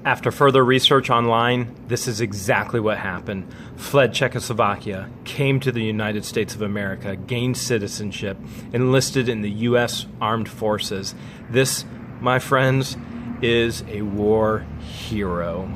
After further research online, this is exactly what happened. Fled Czechoslovakia, came to the United States of America, gained citizenship, enlisted in the U.S. Armed Forces. This, my friends, is a war hero.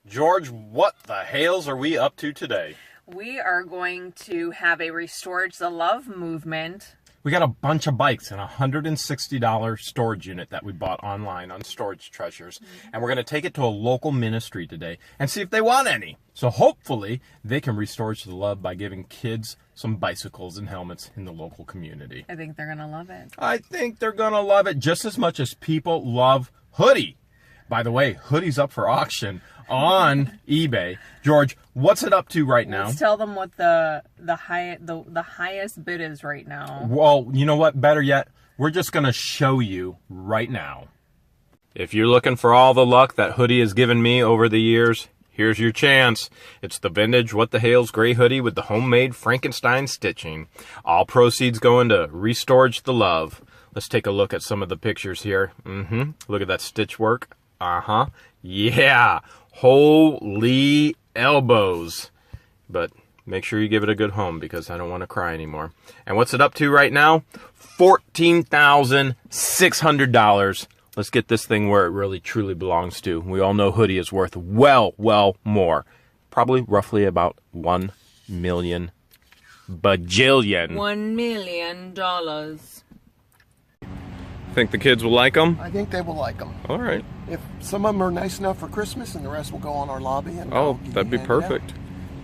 George, what the Hales are we up to today? We are going to have a Restore the Love movement. We got a bunch of bikes and a $160 storage unit that we bought online on Storage Treasures. And we're going to take it to a local ministry today and see if they want any. So hopefully they can restore the love by giving kids some bicycles and helmets in the local community. I think they're going to love it. I think they're going to love it just as much as people love Hoodie. By the way, Hoodie's up for auction on eBay. George, what's it up to right now? Let's tell them what the highest bid is right now. Well, you know what? Better yet, we're just going to show you right now. If you're looking for all the luck that Hoodie has given me over the years, here's your chance. It's the vintage What the Hales gray hoodie with the homemade Frankenstein stitching. All proceeds going to Restore the Love. Let's take a look at some of the pictures here. Look at that stitch work. Yeah. Holy elbows. But make sure you give it a good home because I don't want to cry anymore. And what's it up to right now? $14,600. Let's get this thing where it really truly belongs to. We all know Hoodie is worth well more. Probably roughly about $1 million bajillion. $1 million. Think the kids will like them? I think they will like them. All right. If some of them are nice enough for Christmas, and the rest will go on our lobby. And that'd be perfect.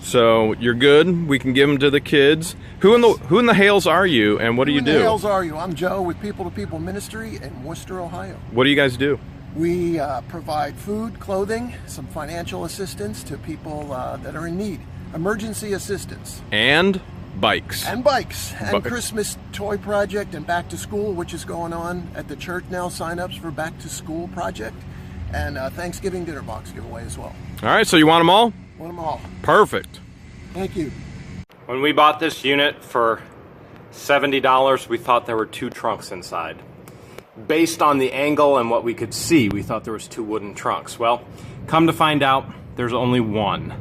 So you're good. We can give them to the kids. Who in the Hales are you, and what do you do? Who in the Hales are you? I'm Joe with People to People Ministry in Wooster, Ohio. What do you guys do? We provide food, clothing, some financial assistance to people that are in need. Emergency assistance. And bikes. And bikes. And Christmas toy project and back to school, which is going on at the church now. Sign-ups for back to school project. And Thanksgiving dinner box giveaway as well. All right, so you want them all? Want them all. Perfect. Thank you. When we bought this unit for $70, we thought there were 2 trunks inside. Based on the angle and what we could see, we thought there was 2 wooden trunks. Well, come to find out, there's only 1.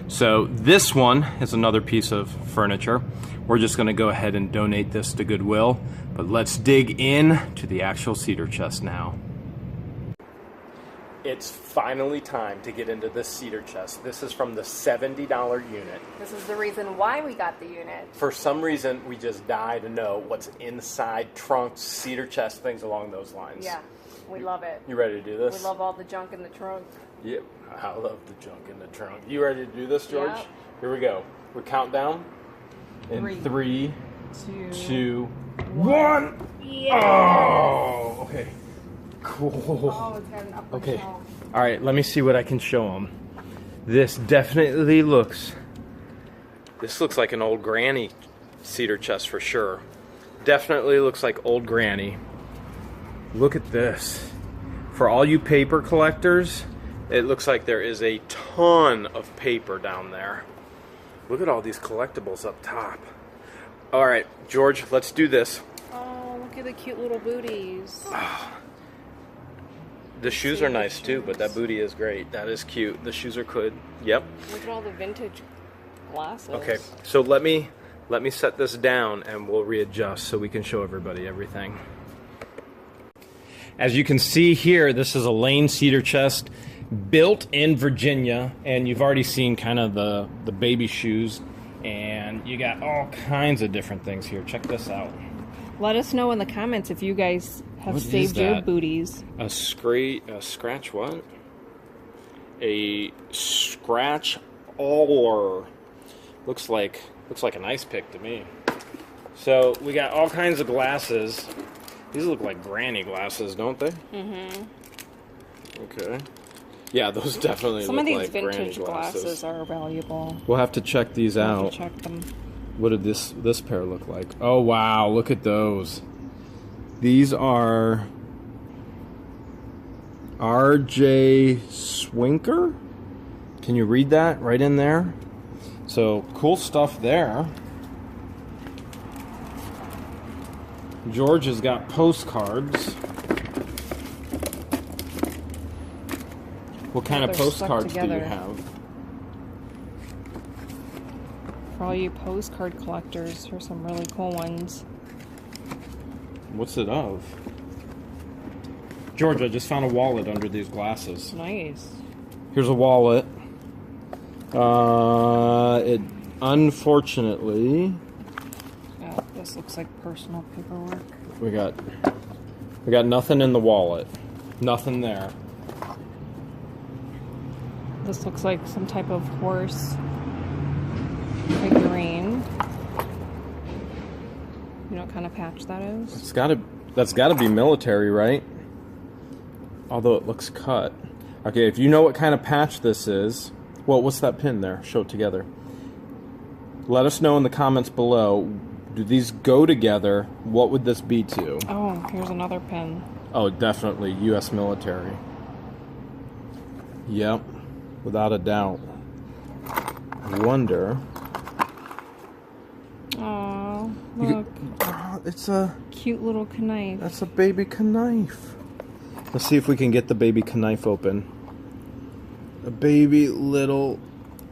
So this one is another piece of furniture. We're just going to go ahead and donate this to Goodwill. But let's dig in to the actual Cedar Chest now. It's finally time to get into this Cedar Chest. This is from the $70 unit. This is the reason why we got the unit. For some reason, we just die to know what's inside trunks, Cedar Chest, things along those lines. Yeah, we love it. You ready to do this? We love all the junk in the trunk. Yep, I love the junk in the trunk. You ready to do this, George? Yep. Here we go. We count down in 3, 2, 1. Yeah. Oh, okay. Cool. Oh, it's got an upper Okay. shelf. All right, let me see what I can show them. This definitely looks like an old granny Cedar Chest for sure. Definitely looks like old granny. Look at this. For all you paper collectors, it looks like there is a ton of paper down there. Look at all these collectibles up top. All right, George, let's do this. Oh, look at the cute little booties. The shoes are nice too, but that booty is great. That is cute. The shoes are good. Yep. Look at all the vintage glasses. Okay, so let me set this down and we'll readjust so we can show everybody everything. As you can see here, this is a Lane Cedar Chest built in Virginia, and you've already seen kind of the baby shoes, and you got all kinds of different things here. Check this out. Let us know in the comments if you guys have saved your booties. A scratch what? A scratch or looks like an ice pick to me. So we got all kinds of glasses. These look like granny glasses, don't they? Mm-hmm. Okay. Yeah, those definitely Some look like of these granny vintage glasses are valuable. We'll have to check these out. We'll have to check them. What did this pair look like? Oh wow, look at those. These are R.J. Swinker? Can you read that right in there? So cool stuff there. George has got postcards. What kind of They're stuck postcards do you together. have? For all you postcard collectors, here's some really cool ones. What's it of? George, I just found a wallet under these glasses. Nice. Here's a wallet. It unfortunately, Oh, this looks like personal paperwork. we got nothing in the wallet. Nothing there. This looks like some type of horse figurine. You know what kind of patch that is? That's gotta be military, right? Although it looks cut. Okay, if you know what kind of patch this is, well, what's that pin there? Show it together. Let us know in the comments below. Do these go together? What would this be to? Oh, here's another pin. Oh, definitely U.S. military. Yep, without a doubt. I wonder. Oh, look. It's a Cute little knife. That's a baby knife. Let's see if we can get the baby knife open. A baby little.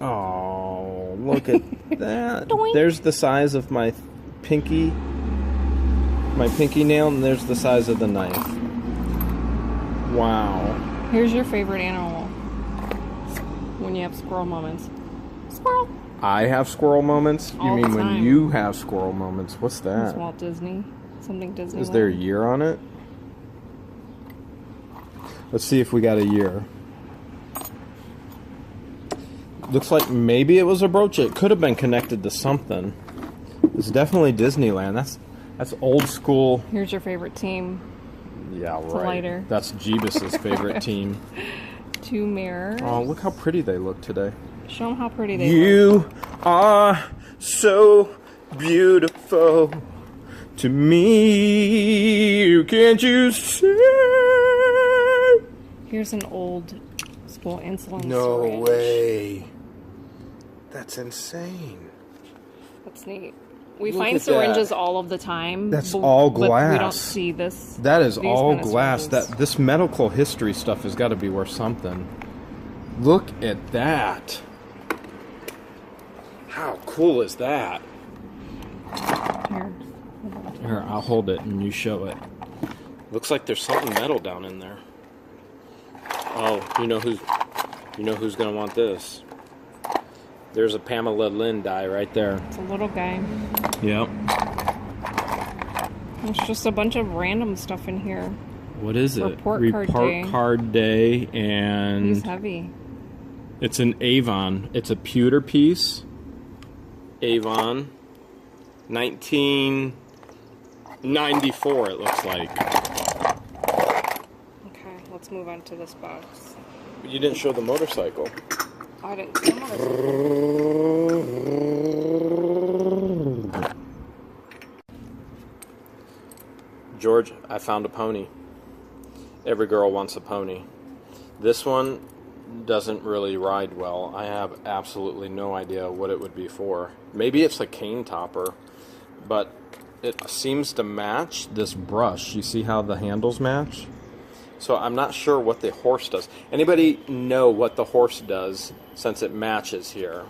Oh, look at that. Doink. There's the size of my pinky nail, and there's the size of the knife. Wow. Here's your favorite animal when you have squirrel moments. Squirrel. I have squirrel moments? You All the mean when time. you have squirrel moments? What's It's that? Walt Disney. Something Disney. Is there a year on it? Let's see if we got a year. Looks like maybe it was a brooch. It could have been connected to something. It's definitely Disneyland. That's old school. Here's your favorite team. Yeah, a right. lighter. That's Jeebus's favorite team. 2 mirrors. Oh, look how pretty they look today. Show them how pretty they look. You are so beautiful to me. Can't you see? Here's an old school insulin No syringe. way. That's insane. That's neat. We Look find at syringes that. all of the time. That's all But we glass. don't see this. That is these all kind of glass. syringes. This medical history stuff has got to be worth something. Look at that. How cool is that? Here. Here, I'll hold it and you show it. Looks like there's something metal down in there. Oh, you know who's gonna want this? There's a Pamela Lynn die right there. It's a little guy. Yep. There's just a bunch of random stuff in here. What is it? Report card day, and He's heavy. it's an Avon. It's a pewter piece. Avon. 1994 it looks like. Okay, let's move on to this box. You didn't show the motorcycle. I didn't see a motorcycle. George, I found a pony. Every girl wants a pony. This one doesn't really ride well. I have absolutely no idea what it would be for. Maybe it's a cane topper, but it seems to match this brush. You see how the handles match? So I'm not sure what the horse does. Anybody know what the horse does since it matches here?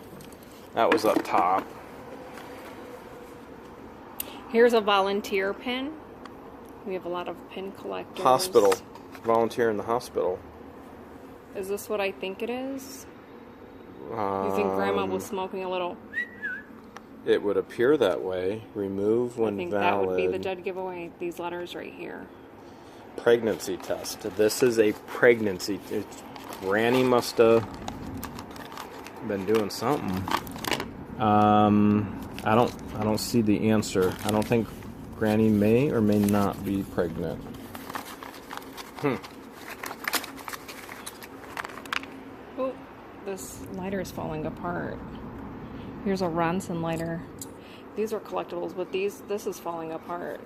That was up top. Here's a volunteer pin. We have a lot of pin collectors. Hospital. Volunteer in the hospital. Is this what I think it is? You think Grandma was smoking a little? It would appear that way. Remove when I think valid. that would be the dead giveaway. These letters right here. Pregnancy test. This is a pregnancy. Granny must have been doing something. I don't see the answer. I don't think Granny may or may not be pregnant. Oh, this lighter is falling apart. Here's a Ronson lighter. These are collectibles, but this is falling apart.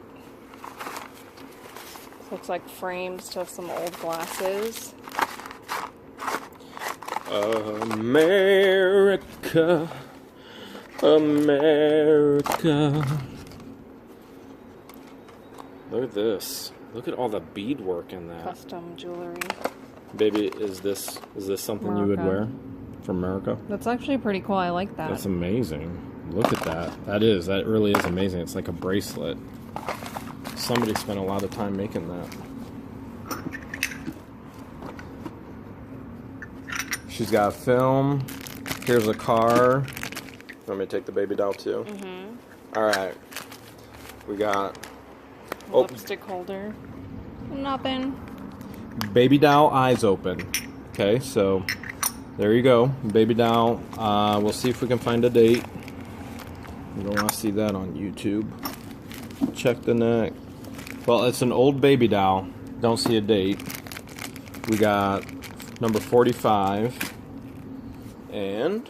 Looks like frames to some old glasses. America, America. Look at this. Look at all the beadwork in that. Custom jewelry. Baby, is this something you would wear from America? That's actually pretty cool. I like that. That's amazing. Look at that. That really is amazing. It's like a bracelet. Somebody spent a lot of time making that. She's got a film. Here's a car. Want me to take the baby doll too? Mm-hmm. All right. We got lipstick holder. Nothing. Baby doll eyes open. Okay, so there you go. Baby doll. We'll see if we can find a date. You don't want to see that on YouTube. Check the neck. Well, it's an old baby doll. Don't see a date. We got number 45. And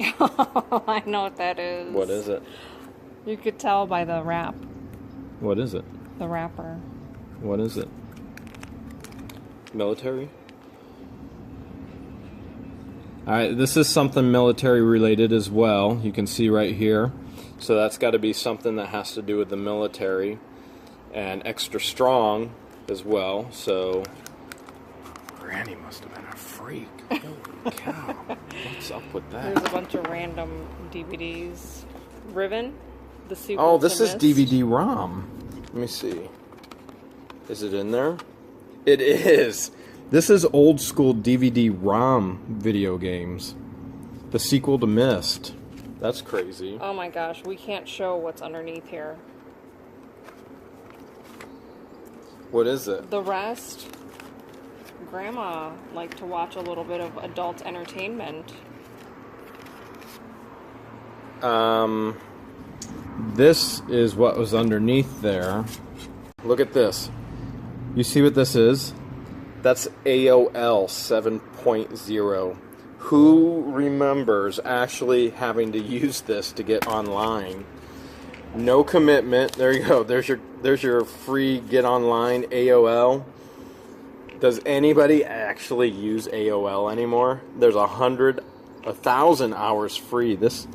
I know what that is. what is it? You could tell by the wrap. What is it? The wrapper. What is it? Military? Alright, this is something military related as well. You can see right here. So that's got to be something that has to do with the military. And extra strong as well. So Granny must have been a freak. Holy cow. What's up with that? There's a bunch of random DVDs. Riven, the sequel. Oh, this to is Mist. DVD-ROM. Let me see. Is it in there? It is. This is old school DVD-ROM video games. The sequel to Mist. That's crazy. Oh my gosh, we can't show what's underneath here. What is it? The rest, Grandma liked to watch a little bit of adult entertainment. This is what was underneath there. Look at this. You see what this is? That's AOL 7.0. Who remembers actually having to use this to get online? No commitment. There you go. There's your free get online AOL. Does anybody actually use AOL anymore? There's 1,000 hours free. This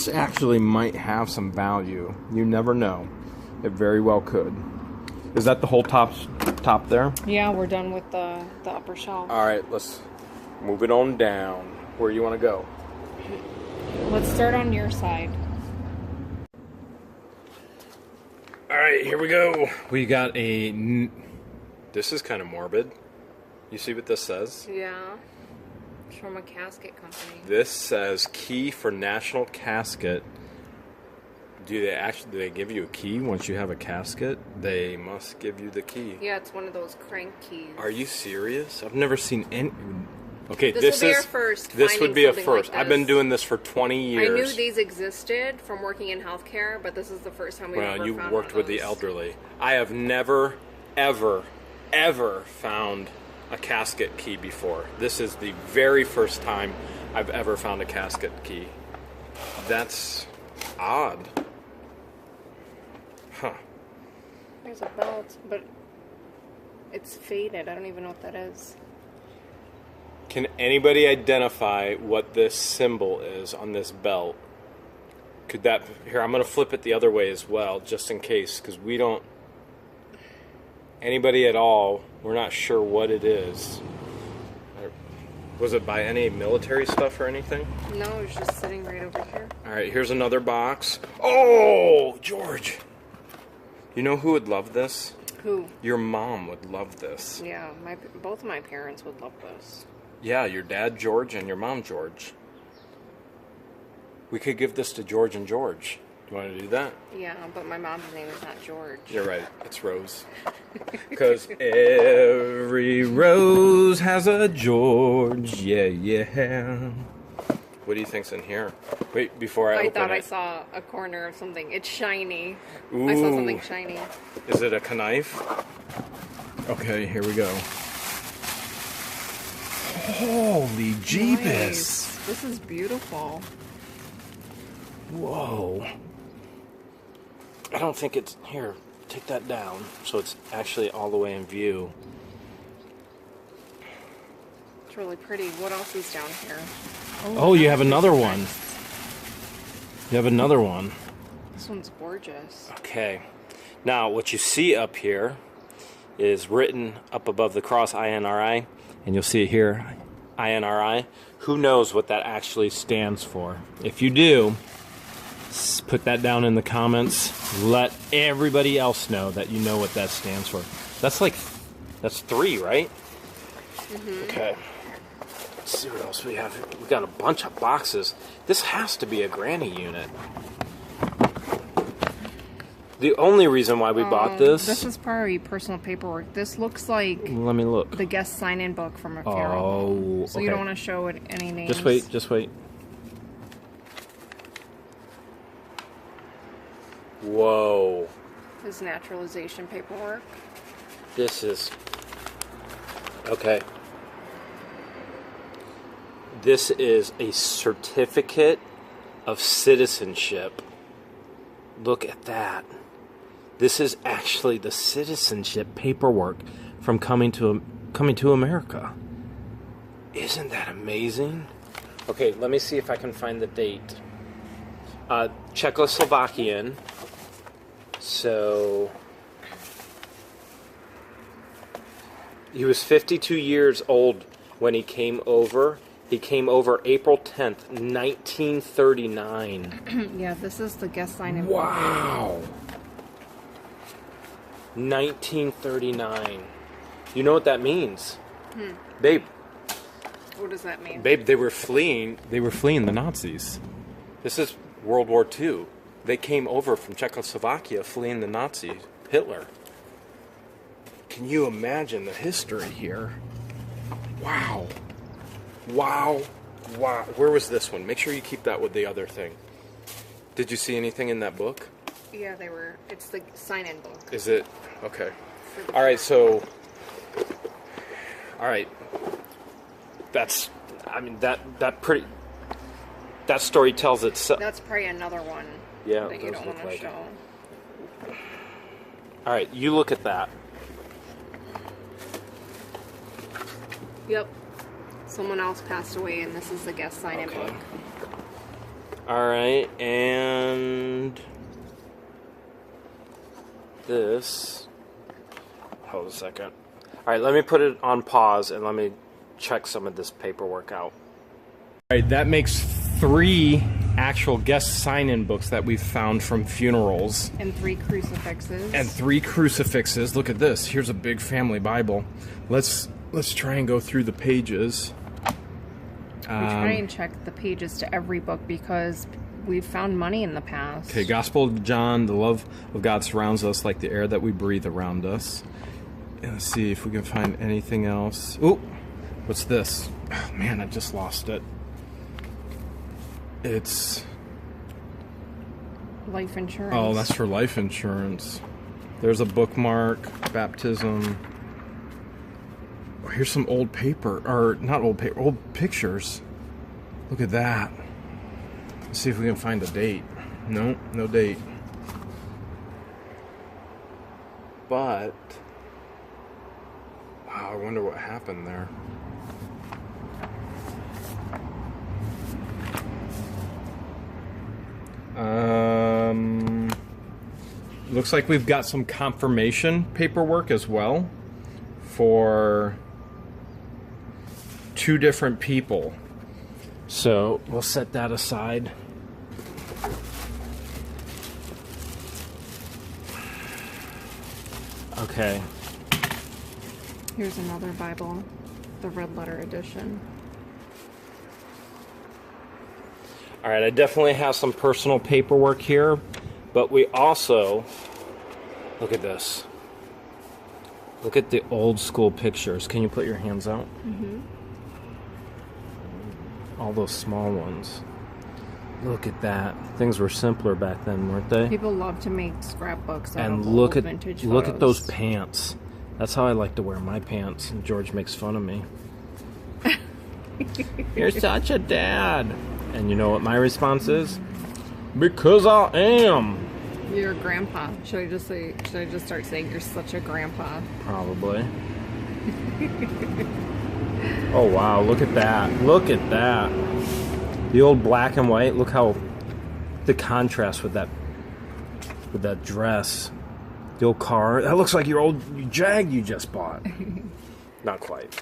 actually might have some value. You never know. It very well could. Is that the whole top there? Yeah, we're done with the upper shelf. All right, let's move it on down. Where you want to go? Let's start on your side. All right, here we go. We got this is kind of morbid. You see what this says? Yeah. It's from a casket company. This says key for national casket. Do they give you a key once you have a casket? They must give you the key. Yeah, it's one of those crank keys. Are you serious? I've never seen any. Okay, this would be our first. This would be a first. Like I've been doing this for 20 years. I knew these existed from working in healthcare, but this is the first time we've ever found one of those. Well, you worked with the elderly. I have never, ever, ever found a casket key before. This is the very first time I've ever found a casket key. That's odd. Huh. There's a belt, but it's faded. I don't even know what that is. Can anybody identify what this symbol is on this belt? Could that... Here, I'm going to flip it the other way as well, just in case, because we don't... Anybody at all, we're not sure what it is. Was it by any military stuff or anything? No, it was just sitting right over here. All right, here's another box. Oh, George! You know who would love this? Who? Your mom would love this. Yeah, both of my parents would love this. Yeah, your dad, George, and your mom, George. We could give this to George and George. Do you want to do that? Yeah, but my mom's name is not George. You're right. It's Rose. Because every rose has a George. Yeah, yeah. What do you think's in here? Wait, before I open it. I thought I saw a corner of something. It's shiny. Ooh. I saw something shiny. Is it a knife? Okay, here we go. Holy jeebus. Nice. This is beautiful. Whoa. I don't think it's... Here, take that down so it's actually all the way in view. It's really pretty. What else is down here? Oh, you have another one. You have another one. This one's gorgeous. Okay. Now, what you see up here is written up above the cross, INRI, and you'll see it here, INRI. Who knows what that actually stands for? If you do, put that down in the comments. Let everybody else know that you know what that stands for. That's 3, right? Mm-hmm. Okay. Let's see what else we have here. We got a bunch of boxes. This has to be a granny unit. The only reason why we bought this... This is probably personal paperwork. This looks like... Let me look. The guest sign-in book from a funeral. Oh, so you don't want to show it any names. Just wait. Whoa. His naturalization paperwork. This is... Okay. This is a certificate of citizenship. Look at that. This is actually the citizenship paperwork from coming to America. Isn't that amazing? Okay, let me see if I can find the date. Czechoslovakian. So he was 52 years old when he came over. He came over April 10th, 1939. Yeah, this is the guest sign-in. Wow. 1939. You know what that means? Babe. What does that mean? Babe, they were fleeing the Nazis. This is World War II. They came over from Czechoslovakia fleeing the Nazis, Hitler. Can you imagine the history here? Wow. Wow. Where was this one? Make sure you keep that with the other thing. Did you see anything in that book? Yeah, it's the sign-in book. Is it? Okay. All right, so... All right. That story tells itself. That's probably another one that you don't want to show. All right, you look at that. Yep. Someone else passed away, and this is the guest sign-in book. All right, and this. Hold a second. All right, let me put it on pause, and let me check some of this paperwork out. All right, that makes 3 actual guest sign-in books that we've found from funerals. And 3 crucifixes. Look at this. Here's a big family Bible. Let's try and go through the pages. We try and check the pages to every book because we've found money in the past. Okay, Gospel of John, the love of God surrounds us like the air that we breathe around us. And let's see if we can find anything else. Ooh, what's this? Oh, man, I just lost it. It's... Life insurance. Oh, that's for life insurance. There's a bookmark, baptism... Here's some old paper, or not old paper, old pictures. Look at that. Let's see if we can find a date. No date. But, wow, I wonder what happened there. Looks like we've got some confirmation paperwork as well for 2 different people. So we'll set that aside. Okay. Here's another Bible, the red letter edition. All right, I definitely have some personal paperwork here, but we also, look at this. Look at the old school pictures. Can you put your hands out? Mm-hmm. All those small ones. Look at that. Things were simpler back then, weren't they? People love to make scrapbooks out and of look old at vintage look photos. at those pants. That's how I like to wear my pants. And George makes fun of me. You're such a dad. And you know what my response is? Because I am. You're a grandpa. Should I just start saying you're such a grandpa? Probably. Oh wow, look at that. Look at that. The old black and white, look how the contrast with that with that dress. The old car. That looks like your old Jag you just bought. Not quite.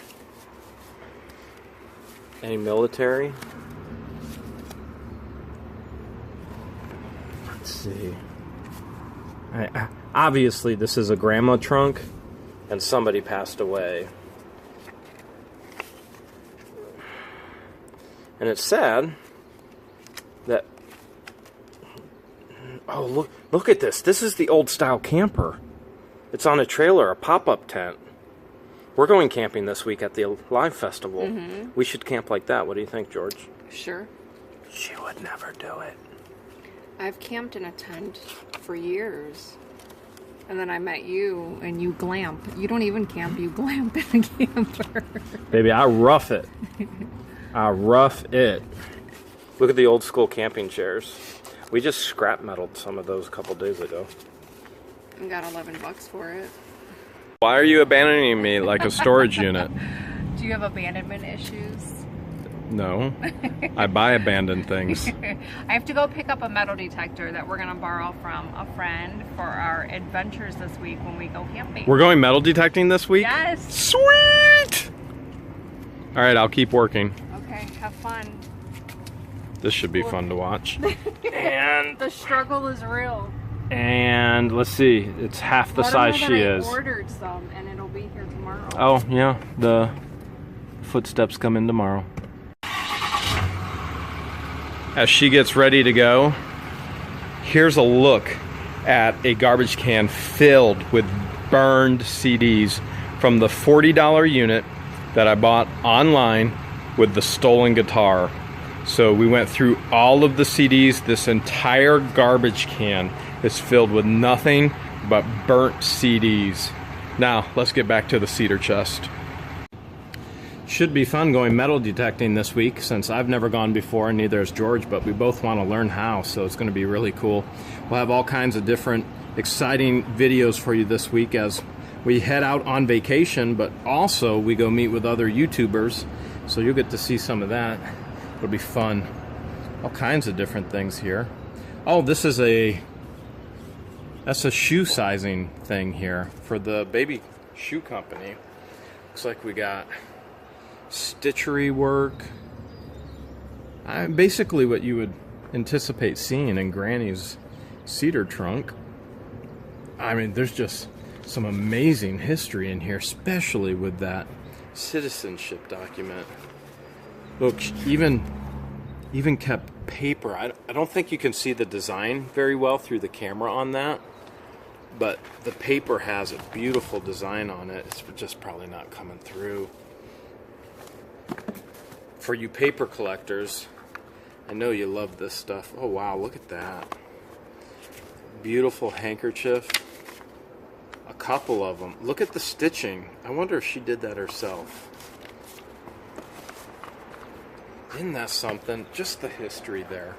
Any military? Let's see. Obviously, this is a grandma trunk, and somebody passed away. And it's sad that... Oh, look at this. This is the old-style camper. It's on a trailer, a pop-up tent. We're going camping this week at the Live Festival. Mm-hmm. We should camp like that. What do you think, George? Sure. She would never do it. I've camped in a tent for years. And then I met you, and you glamp. You don't even camp, you glamp in a camper. Baby, I rough it. I rough it. Look at the old school camping chairs. We just scrap metaled some of those a couple days ago. And got $11 for it. Why are you abandoning me like a storage unit? Do you have abandonment issues? No. I buy abandoned things. I have to go pick up a metal detector that we're going to borrow from a friend for our adventures this week when we go camping. We're going metal detecting this week? Yes. Sweet! All right, I'll keep working. Okay, have fun. This should be fun to watch. And the struggle is real. And let's see, it's half the size she is. I ordered some and it'll be here tomorrow. Oh, yeah, the footsteps come in tomorrow. As she gets ready to go, here's a look at a garbage can filled with burned CDs from the $40 unit that I bought online with the stolen guitar. So we went through all of the CDs. This entire garbage can is filled with nothing but burnt CDs. Now, let's get back to the Cedar Chest. Should be fun going metal detecting this week, since I've never gone before and neither has George, but we both want to learn how, so it's going to be really cool. We'll have all kinds of different exciting videos for you this week as we head out on vacation, but also we go meet with other YouTubers, so you'll get to see some of that. It'll be fun. All kinds of different things here. Oh, that's a shoe sizing thing here for the baby shoe company. Looks like we got stitchery work. Basically what you would anticipate seeing in Granny's cedar trunk. I mean, there's just some amazing history in here, especially with that citizenship document. Look, even kept paper. I don't think you can see the design very well through the camera on that, but the paper has a beautiful design on it. It's just probably not coming through. For you paper collectors, I know you love this stuff. Oh wow, look at that. Beautiful handkerchief. A couple of them. Look at the stitching. I wonder if she did that herself. Isn't that something? Just the history there.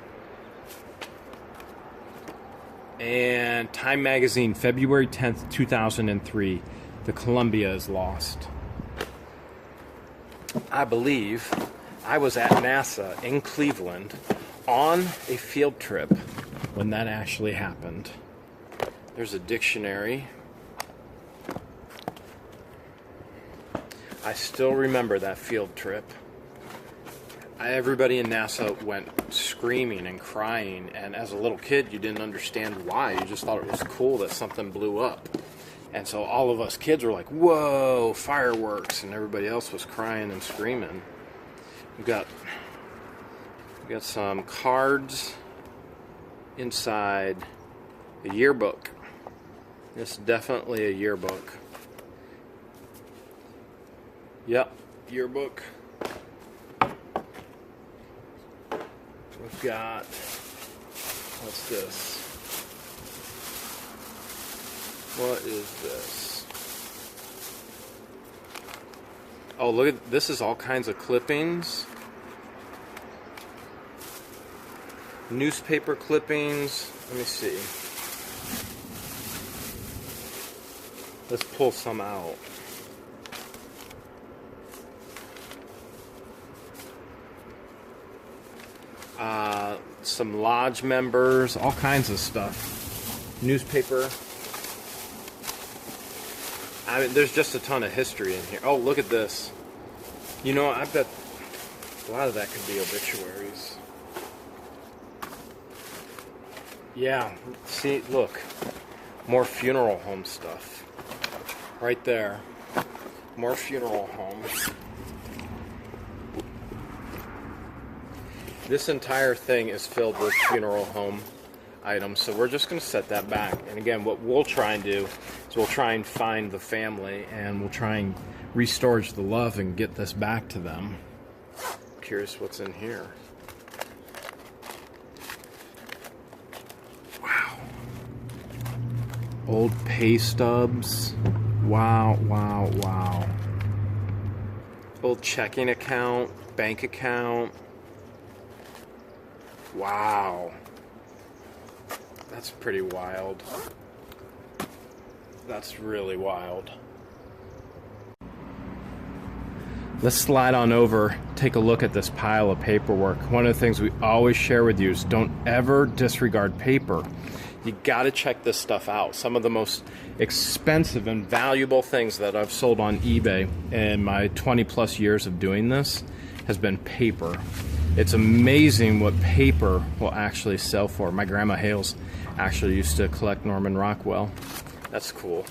And Time Magazine, February 10th, 2003. The Columbia is lost. I believe I was at NASA in Cleveland on a field trip when that actually happened. There's a dictionary. I still remember that field trip. Everybody in NASA went screaming and crying, and as a little kid you didn't understand why. You just thought it was cool that something blew up. And so all of us kids were like, whoa, fireworks, and everybody else was crying and screaming. We've got some cards inside a yearbook. It's definitely a yearbook. Yep, yearbook. We've got, what's this? What is this? Oh, look at this, is all kinds of clippings. Newspaper clippings. Let me see. Let's pull some out. Some lodge members, all kinds of stuff. newspaper. I mean, there's just a ton of history in here. Oh, look at this. You know, I bet a lot of that could be obituaries. Yeah, see, look. More funeral home stuff. Right there. More funeral homes. This entire thing is filled with funeral home items, so we're just going to set that back. And again, what we'll try and do is we'll try and find the family, and we'll try and restore the love and get this back to them. I'm curious what's in here. Wow. Old pay stubs. Wow, wow, wow. Old checking account, bank account. Wow. That's pretty wild. That's really wild. Let's slide on over, take a look at this pile of paperwork. One of the things we always share with you is don't ever disregard paper. You gotta check this stuff out. Some of the most expensive and valuable things that I've sold on eBay in my 20 plus years of doing this has been paper. It's amazing what paper will actually sell for. My grandma Hales actually used to collect Norman Rockwell. That's cool.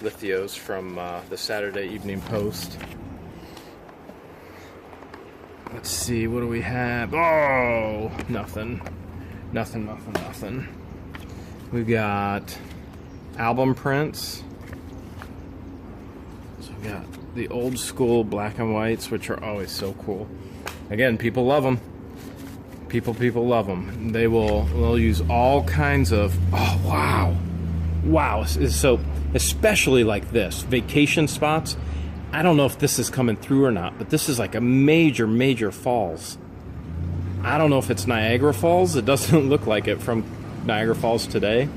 Lithios from the Saturday Evening Post. Let's see, what do we have? Oh, nothing. Nothing. We got album prints. So we got the old school black and whites, which are always so cool. Again, people love them. People love them. They'll use all kinds of, oh, wow. So, especially like this, vacation spots. I don't know if this is coming through or not, but this is like a major falls. I don't know if it's Niagara Falls. It doesn't look like it from Niagara Falls today,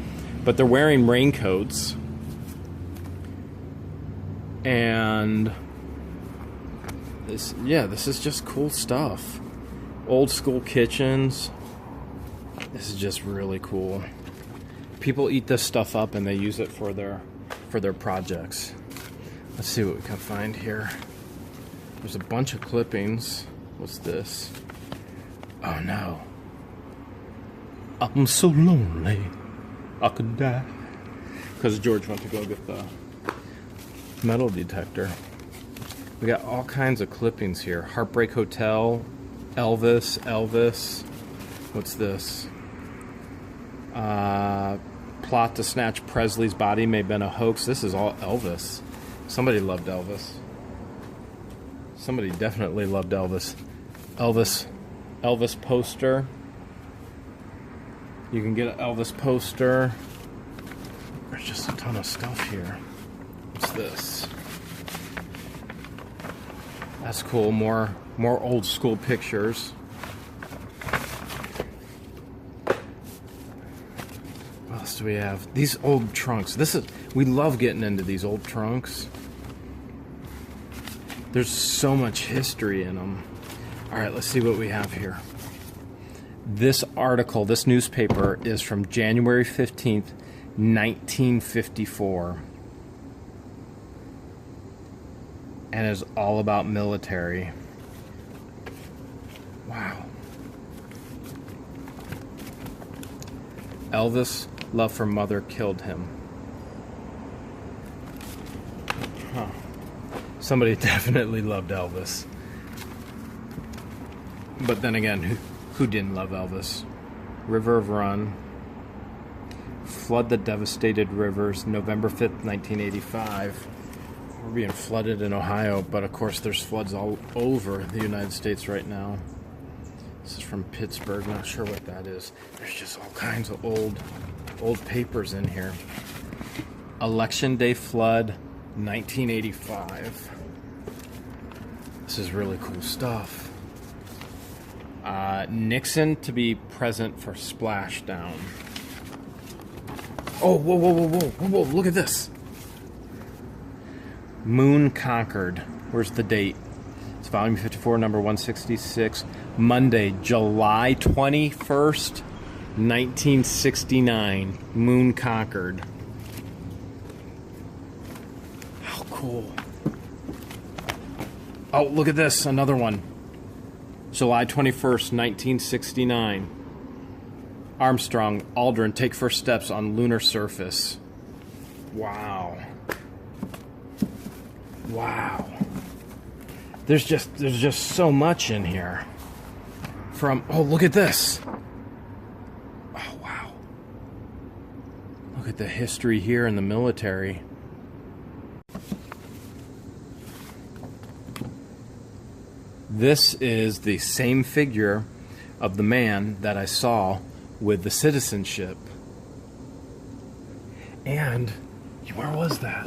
but they're wearing raincoats. And this is just cool stuff. Old school kitchens. This is just really cool. People eat this stuff up and they use it for their projects. Let's see what we can find here. There's a bunch of clippings. What's this? Oh no. I'm so lonely I could die. Because George went to go get the metal detector. We got all kinds of clippings here. Heartbreak Hotel, Elvis. What's this? Plot to snatch Presley's body may have been a hoax. This is all Elvis. Somebody loved Elvis. Somebody definitely loved Elvis. Elvis poster. You can get an Elvis poster. There's just a ton of stuff here. What's this? That's cool. More old school pictures. What else do we have? These old trunks. We love getting into these old trunks. There's so much history in them. All right, let's see what we have here. This article, this newspaper, is from January 15th, 1954. And is all about military. Wow. Elvis' love for mother killed him. Huh. Somebody definitely loved Elvis. But then again, who didn't love Elvis? River of Run. Flood the devastated rivers, November 5th, 1985. We're being flooded in Ohio, but of course there's floods all over the United States right now. This is from Pittsburgh, not sure what that is. There's just all kinds of old papers in here. Election Day flood, 1985. This is really cool stuff. Nixon to be present for splashdown. Oh, whoa, look at this. Moon Conquered. Where's the date? It's volume 54, number 166. Monday, July 21st, 1969, Moon Conquered. How cool. Oh, look at this, another one. July 21st, 1969. Armstrong, Aldrin take first steps on lunar surface. Wow. Wow. There's just so much in here. Oh, look at this. Oh, wow. Look at the history here in the military. This is the same figure of the man that I saw with the citizenship. And where was that?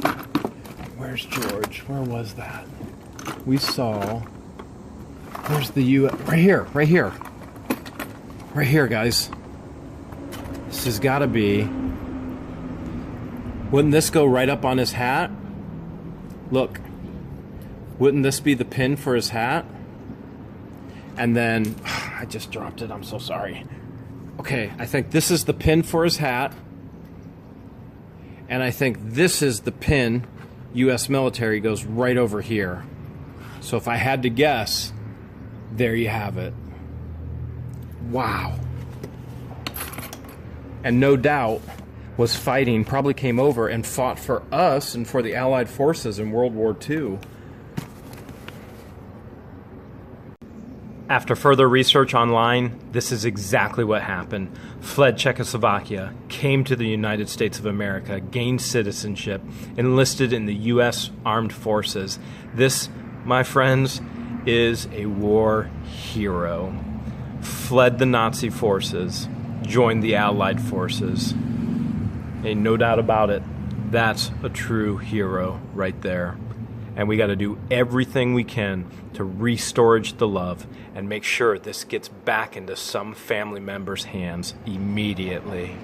Where's George? Where was that? We saw... Where's the U.S.? Right here, right here. Right here, guys. This has got to be... Wouldn't this go right up on his hat? Look. Wouldn't this be the pin for his hat? And then... I just dropped it. I'm so sorry. Okay, I think this is the pin for his hat. And I think this is the pin. U.S. military goes right over here. So if I had to guess, there you have it. Wow. And no doubt was fighting, probably came over and fought for us and for the Allied forces in World War II. After further research online, this is exactly what happened. Fled Czechoslovakia, came to the United States of America, gained citizenship, enlisted in the U.S. Armed Forces. This, my friends, is a war hero. Fled the Nazi forces, joined the Allied forces. Ain't no doubt about it. That's a true hero right there. And we got to do everything we can to re-storage the love and make sure this gets back into some family member's hands immediately.